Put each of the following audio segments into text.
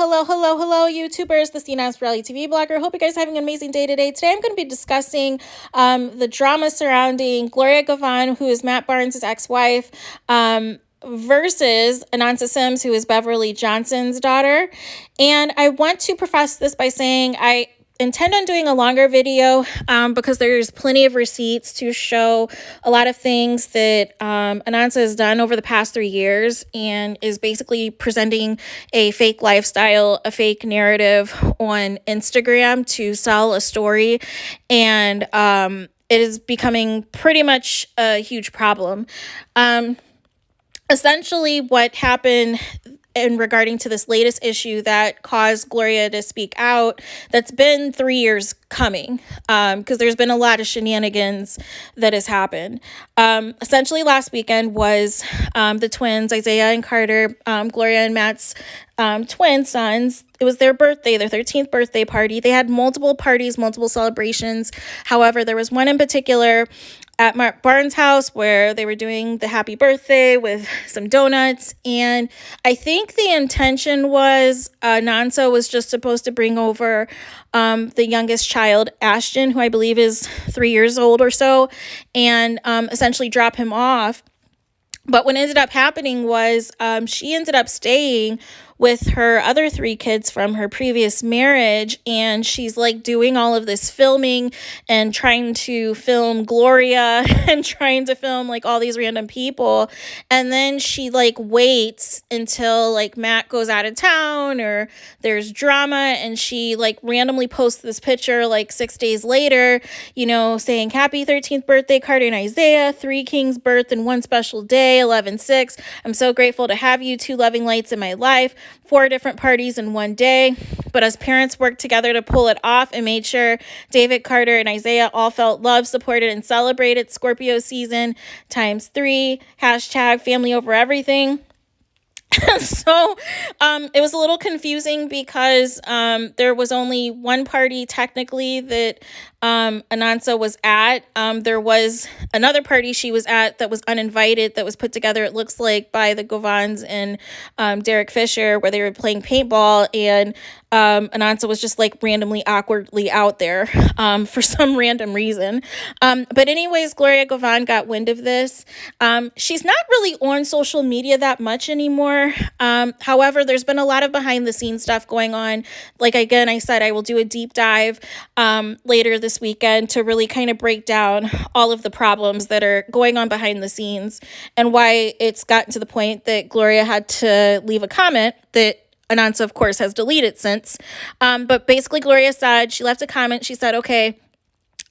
Hello, YouTubers. This is the Anansa Reality TV blogger. Hope you guys are having an amazing day today. Today, I'm going to be discussing the drama surrounding Gloria Govan, who is Matt Barnes' ex-wife, versus Anansa Sims, who is Beverly Johnson's daughter. And I want to preface this by saying I intend on doing a longer video because there's plenty of receipts to show a lot of things that Anansa has done over the past 3 years and is basically presenting a fake lifestyle, a fake narrative on Instagram to sell a story. And it is becoming pretty much a huge problem. Essentially, what happened in regarding to this latest issue that caused Gloria to speak out, that's been 3 years coming, because there's been a lot of shenanigans that has happened. Essentially, last weekend was the twins, Isaiah and Carter, Gloria and Matt's twin sons. It was their birthday, their 13th birthday party. They had multiple parties, multiple celebrations. However, there was one in particular at Matt Barnes' house where they were doing the happy birthday with some donuts. And I think the intention was Anansa was just supposed to bring over the youngest child, Ashton, who I believe is 3 years old or so, and essentially drop him off. But what ended up happening was she ended up staying with her other 3 kids from her previous marriage, and she's like doing all of this filming and trying to film Gloria and trying to film like all these random people. And then she like waits until like Matt goes out of town or there's drama, and she like randomly posts this picture like 6 days later, you know, saying happy 13th birthday, Carter and Isaiah, 3 kings birth in one special day, 11/6. I'm so grateful to have you, 2 loving lights in my life. 4 different parties in one day, but as parents worked together to pull it off and made sure David, Carter, and Isaiah all felt loved, supported, and celebrated. Scorpio season ×3, hashtag family over everything. So it was a little confusing because there was only one party technically that Anansa was at. There was another party she was at that was uninvited, that was put together, it looks like, by the Govans and Derek Fisher, where they were playing paintball, and Anansa was just like randomly awkwardly out there for some random reason. But anyways, Gloria Govan got wind of this. She's not really on social media that much anymore. However, there's been a lot of behind the scenes stuff going on. Like, again, I said I will do a deep dive later this weekend to really kind of break down all of the problems that are going on behind the scenes and why it's gotten to the point that Gloria had to leave a comment that Anansa, of course, has deleted since. But basically, Gloria said, she left a comment. She said, okay,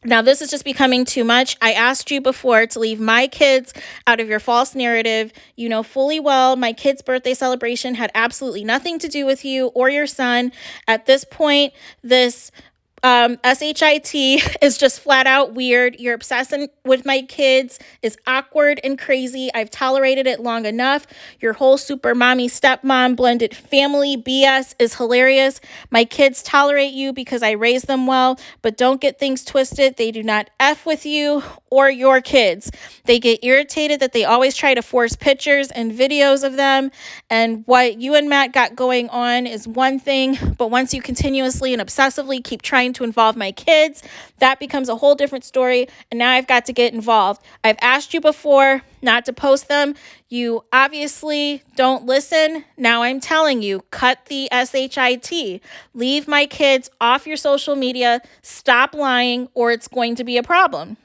now this is just becoming too much. I asked you before to leave my kids out of your false narrative. You know fully well my kid's birthday celebration had absolutely nothing to do with you or your son. At this point, this SHIT is just flat out weird. Your obsession with my kids is awkward and crazy. I've tolerated it long enough. Your whole super mommy stepmom blended family BS is hilarious. My kids tolerate you because I raised them well, but don't get things twisted. They do not F with you or your kids. They get irritated that they always try to force pictures and videos of them. And what you and Matt got going on is one thing, but once you continuously and obsessively keep trying to involve my kids, that becomes a whole different story, and now I've got to get involved. I've asked you before not to post them. You obviously don't listen. Now I'm telling you, cut the SHIT. Leave my kids off your social media. Stop lying, or it's going to be a problem.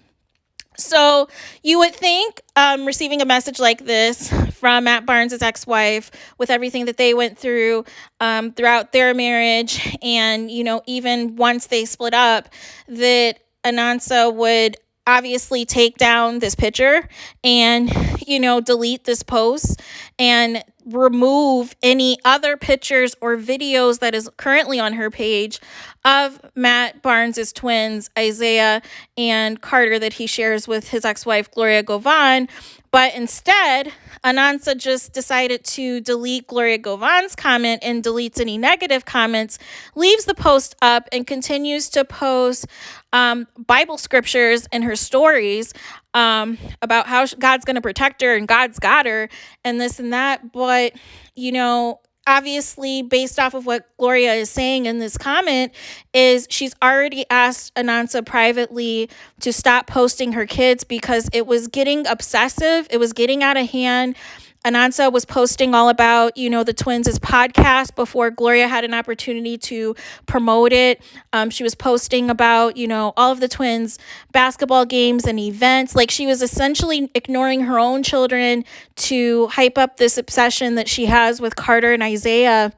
So you would think receiving a message like this from Matt Barnes' ex-wife, with everything that they went through throughout their marriage, and, you know, even once they split up, that Anansa would obviously take down this picture and, you know, delete this post and remove any other pictures or videos that is currently on her page of Matt Barnes' twins, Isaiah and Carter, that he shares with his ex-wife, Gloria Govan. But instead, Anansa just decided to delete Gloria Govan's comment and deletes any negative comments, leaves the post up, and continues to post Bible scriptures in her stories about how God's going to protect her and God's got her and this and that. But, you know, obviously, based off of what Gloria is saying in this comment, is she's already asked Anansa privately to stop posting her kids because it was getting obsessive. It was getting out of hand. Anansa was posting all about, the twins' podcast before Gloria had an opportunity to promote it. She was posting about, all of the twins' basketball games and events. Like, she was essentially ignoring her own children to hype up this obsession that she has with Carter and Isaiah.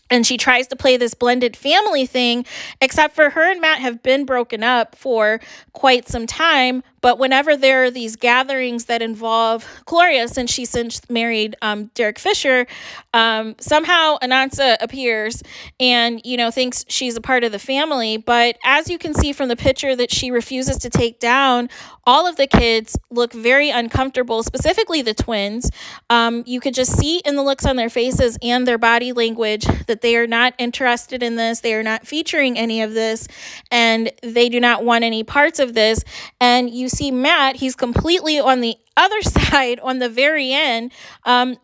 And she tries to play this blended family thing, except for her and Matt have been broken up for quite some time. But whenever there are these gatherings that involve Gloria, since she since married Derek Fisher, somehow Anansa appears and, thinks she's a part of the family. But as you can see from the picture that she refuses to take down, all of the kids look very uncomfortable, specifically the twins. You could just see in the looks on their faces and their body language that they are not interested in this. They are not featuring any of this, and they do not want any parts of this. And you see Matt, he's completely on the other side on the very end,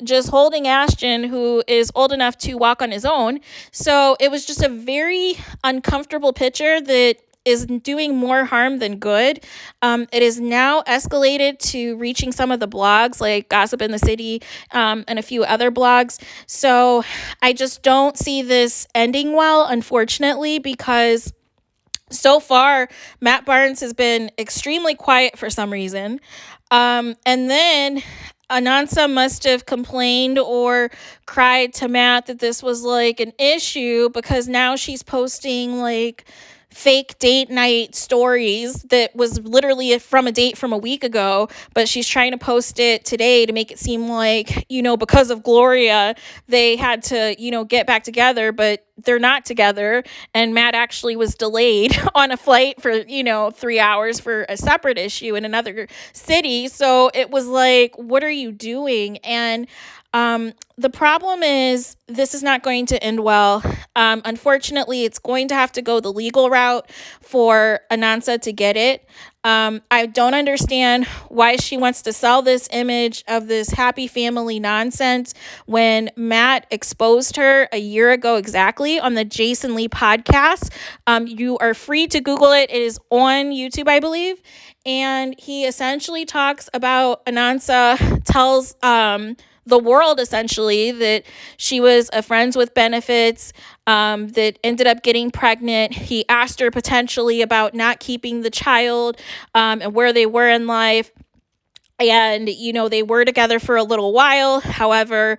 just holding Ashton, who is old enough to walk on his own. So it was just a very uncomfortable picture that is doing more harm than good. It is now escalated to reaching some of the blogs like Gossip in the City and a few other blogs. So I just don't see this ending well, unfortunately, because so far, Matt Barnes has been extremely quiet for some reason. And then Anansa must have complained or cried to Matt that this was like an issue, because now she's posting like fake date night stories that was literally from a date from a week ago, but she's trying to post it today to make it seem like, because of Gloria, they had to, get back together, but they're not together. And Matt actually was delayed on a flight for, 3 hours for a separate issue in another city. So it was like, what are you doing? And the problem is this is not going to end well. Unfortunately, it's going to have to go the legal route for Anansa to get it. I don't understand why she wants to sell this image of this happy family nonsense when Matt exposed her a year ago exactly on the Jason Lee podcast. You are free to Google it. It is on YouTube, I believe. And he essentially talks about Anansa tells the world essentially that she was a friends with benefits that ended up getting pregnant. He asked her potentially about not keeping the child and where they were in life. And, they were together for a little while. However,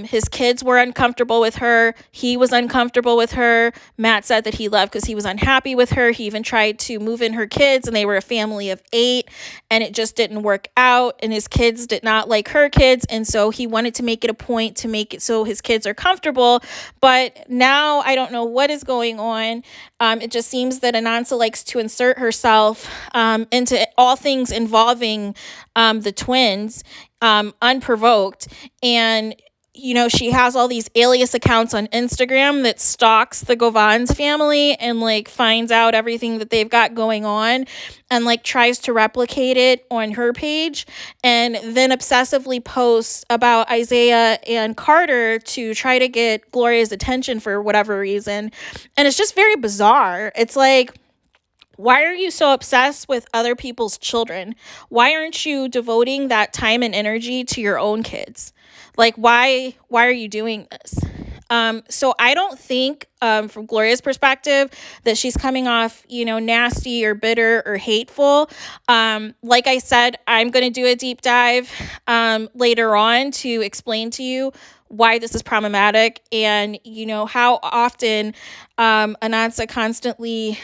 his kids were uncomfortable with her. He was uncomfortable with her. Matt said that he left because he was unhappy with her. He even tried to move in her kids, and they were a family of 8, and it just didn't work out. And his kids did not like her kids. And so he wanted to make it a point to make it so his kids are comfortable. But now I don't know what is going on. It just seems that Anansa likes to insert herself into all things involving the twins unprovoked. And she has all these alias accounts on Instagram that stalks the Govan's family and like finds out everything that they've got going on and like tries to replicate it on her page, and then obsessively posts about Isaiah and Carter to try to get Gloria's attention for whatever reason. And it's just very bizarre. It's like, why are you so obsessed with other people's children? Why aren't you devoting that time and energy to your own kids? Like, why are you doing this? So I don't think, from Gloria's perspective, that she's coming off, nasty or bitter or hateful. Like I said, I'm going to do a deep dive later on to explain to you why this is problematic, and, how often Anansa constantly,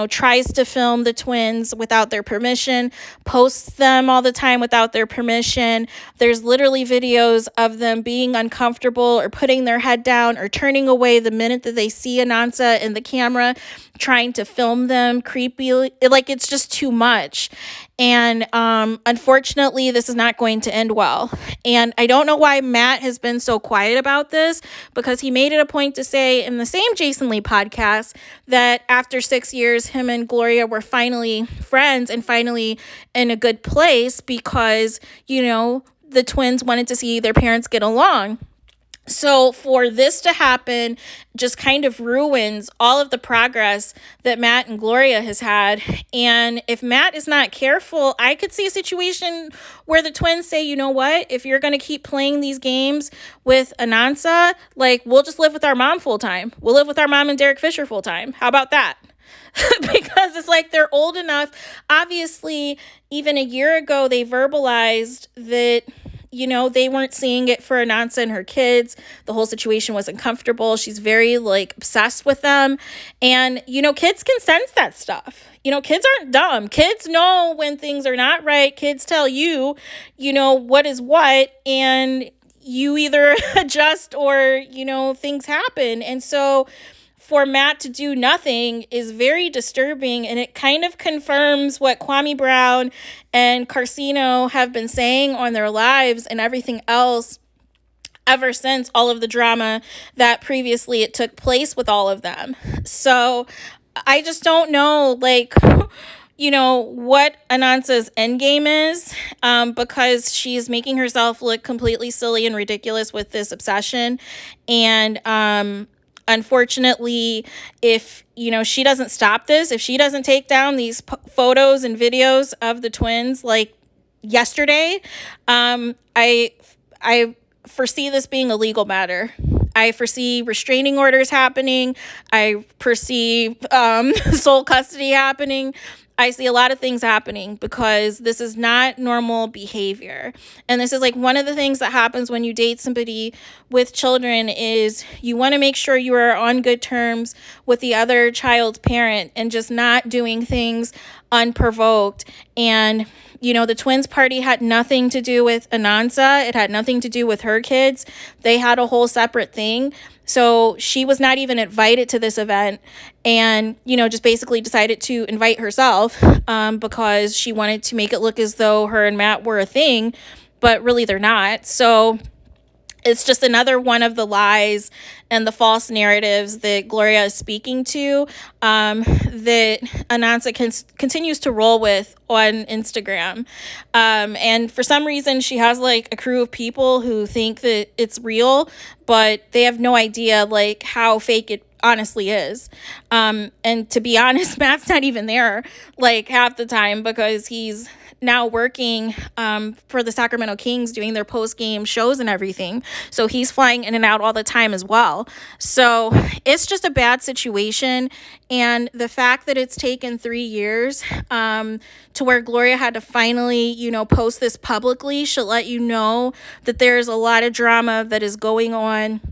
tries to film the twins without their permission, posts them all the time without their permission. There's literally videos of them being uncomfortable or putting their head down or turning away the minute that they see Anansa in the camera, trying to film them creepy. Like, it's just too much. And unfortunately, this is not going to end well. And I don't know why Matt has been so quiet about this, because he made it a point to say in the same Jason Lee podcast that after 6 years, him and Gloria were finally friends and finally in a good place because, the twins wanted to see their parents get along. So for this to happen just kind of ruins all of the progress that Matt and Gloria has had. And if Matt is not careful, I could see a situation where the twins say, you know what, if you're going to keep playing these games with Anansa, like, we'll just live with our mom full time. We'll live with our mom and Derek Fisher full time. How about that? Because it's like they're old enough. Obviously, even a year ago, they verbalized that, you know, they weren't seeing it for Anansa and her kids. The whole situation wasn't comfortable. She's very, like, obsessed with them. And, you know, kids can sense that stuff. You know, kids aren't dumb. Kids know when things are not right. Kids tell you, you know, what is what. And you either adjust or, you know, things happen. And so for Matt to do nothing is very disturbing, and it kind of confirms what Kwame Brown and Carcino have been saying on their lives and everything else ever since all of the drama that previously it took place with all of them. So I just don't know, like, you know, what Anansa's endgame is, because she's making herself look completely silly and ridiculous with this obsession. And unfortunately, if, you know, she doesn't stop this, if she doesn't take down these photos and videos of the twins like yesterday, I foresee this being a legal matter. I foresee restraining orders happening. I foresee sole custody happening. I see a lot of things happening because this is not normal behavior. And this is like one of the things that happens when you date somebody with children is you want to make sure you are on good terms with the other child's parent and just not doing things unprovoked. And, you know, the twins party had nothing to do with Anansa. It had nothing to do with her kids. They had a whole separate thing. So she was not even invited to this event and, you know, just basically decided to invite herself because she wanted to make it look as though her and Matt were a thing, but really they're not. So it's just another one of the lies and the false narratives that Gloria is speaking to, that Anansa continues to roll with on Instagram. And for some reason, she has like a crew of people who think that it's real, but they have no idea like how fake it honestly is. And to be honest, Matt's not even there like half the time because he's now working for the Sacramento Kings doing their post-game shows and everything. So he's flying in and out all the time as well. So it's just a bad situation. And the fact that it's taken 3 years to where Gloria had to finally, you know, post this publicly should let you know that there's a lot of drama that is going on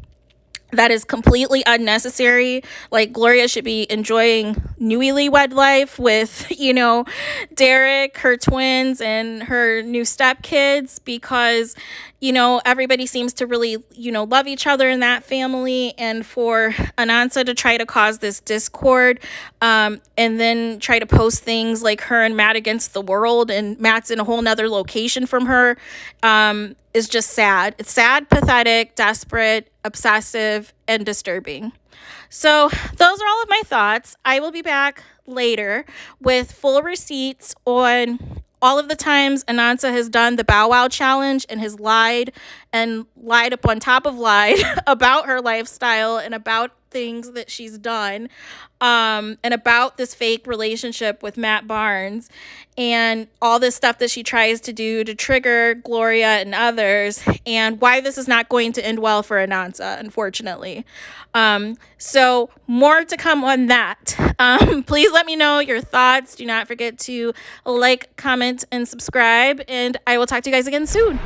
that is completely unnecessary. Like, Gloria should be enjoying newlywed life with, you know, Derek, her twins, and her new stepkids because, you know, everybody seems to really, you know, love each other in that family. And for Anansa to try to cause this discord and then try to post things like her and Matt against the world and Matt's in a whole nother location from her is just sad. It's sad, pathetic, desperate, obsessive, and disturbing. So those are all of my thoughts. I will be back later with full receipts on all of the times Anansa has done the Bow Wow challenge and has lied up on top of lied about her lifestyle and about things that she's done, and about this fake relationship with Matt Barnes and all this stuff that she tries to do to trigger Gloria and others, and why this is not going to end well for Anansa, unfortunately. So more to come on that. Please let me know your thoughts. Do not forget to like, comment, and subscribe, and I will talk to you guys again soon.